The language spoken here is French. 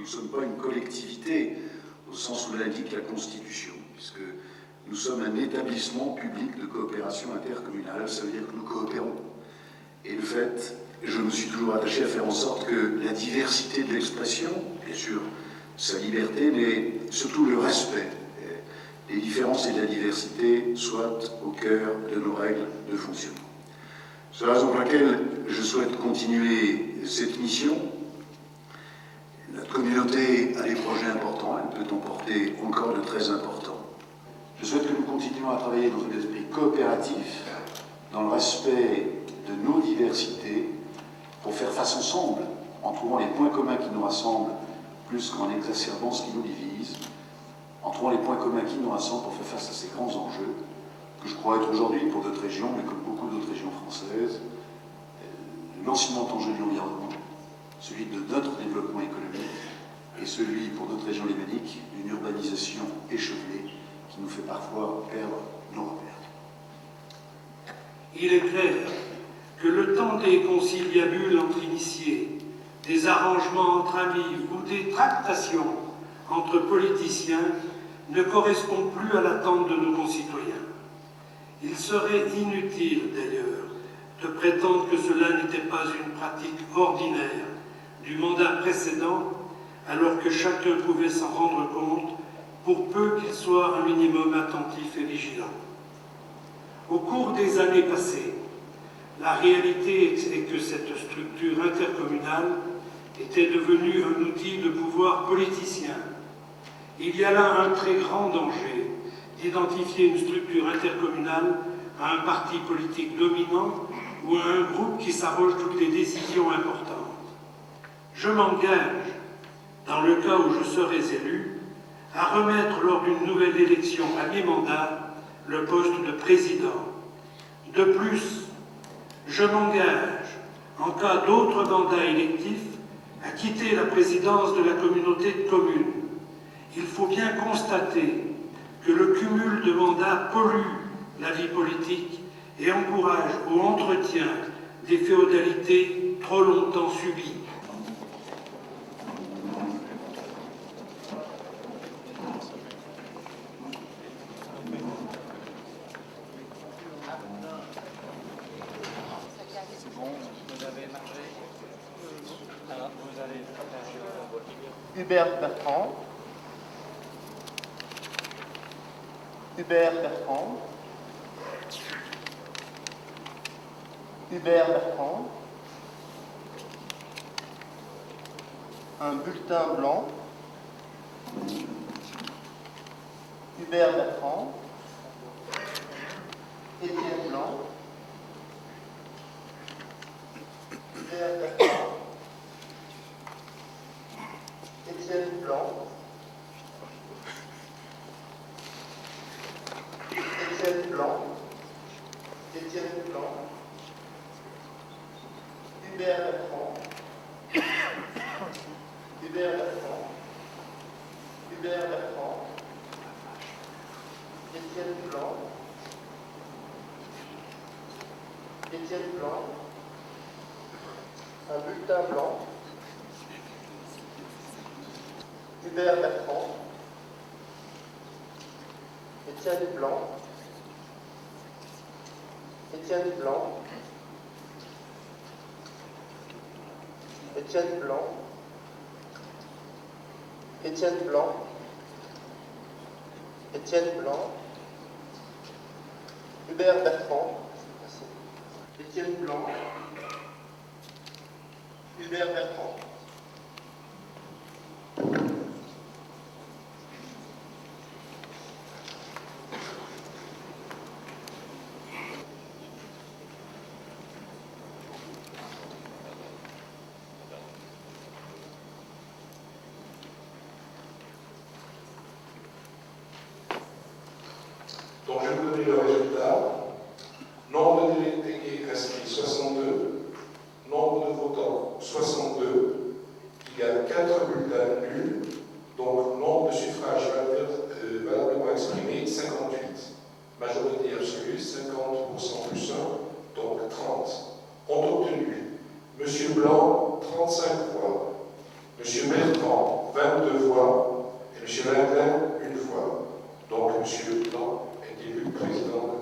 nous ne sommes pas une collectivité au sens où l'indique la Constitution, puisque nous sommes un établissement public de coopération intercommunale, ça veut dire que nous coopérons. Et le fait, je me suis toujours attaché à faire en sorte que la diversité de l'expression, bien sûr, sa liberté, mais surtout le respect des différences et de la diversité soient au cœur de nos règles de fonctionnement. C'est la raison pour laquelle je souhaite continuer cette mission. Notre communauté a des projets importants, elle peut en porter encore de très importants. Je souhaite que nous continuions à travailler dans un esprit coopératif, dans le respect de nos diversités, pour faire face ensemble, en trouvant les points communs qui nous rassemblent, plus qu'en exacerbant ce qui nous divise, en trouvant les points communs qui nous rassemblent pour faire face à ces grands enjeux, que je crois être aujourd'hui pour d'autres régions, mais comme beaucoup d'autres régions françaises, l'enseignement enjeu de l'environnement, celui de notre développement économique, et celui pour notre région lémanique d'une urbanisation échevelée qui nous fait parfois perdre nos repères. Il est clair que le temps des conciliabules entre initiés, des arrangements entre amis ou des tractations entre politiciens ne correspond plus à l'attente de nos concitoyens. Il serait inutile, d'ailleurs, de prétendre que cela n'était pas une pratique ordinaire du mandat précédent, alors que chacun pouvait s'en rendre compte, pour peu qu'il soit un minimum attentif et vigilant. Au cours des années passées, la réalité est que cette structure intercommunale était devenue un outil de pouvoir politicien. Il y a là un très grand danger d'identifier une structure intercommunale à un parti politique dominant ou à un groupe qui s'arroge toutes les décisions importantes. Je m'engage, dans le cas où je serais élu, à remettre lors d'une nouvelle élection à mi-mandat le poste de président. De plus, je m'engage, en cas d'autre mandat électif, à quitter la présidence de la communauté de communes. Il faut bien constater que le cumul de mandats pollue la vie politique et encourage au entretien des féodalités trop longtemps subies. Hubert Bertrand. Hubert Bertrand. Hubert Bertrand. Un bulletin blanc. Hubert Bertrand. Étienne Blanc. Hubert Bertrand. Étienne Blanc. Étienne Blanc. Étienne Blanc. Hubert Bertrand. Hubert Bertrand. Hubert Bertrand. Étienne Blanc. Étienne Blanc. Un bulletin blanc. Hubert Bertrand. Étienne Blanc. Étienne Blanc. Étienne Blanc. Étienne Blanc. Étienne Blanc. Hubert Bertrand. Étienne Blanc. Hubert Bertrand. Donc je vous donne le résultat. Nombre de délégués inscrits 62, nombre de votants 62, il y a 4 bulletins nuls, donc nombre de suffrages valablement exprimés 58. Majorité absolue 50% plus 1, donc 30. Ont obtenu M. Blanc 35 voix, M. Bertrand M. Blanc est élu président de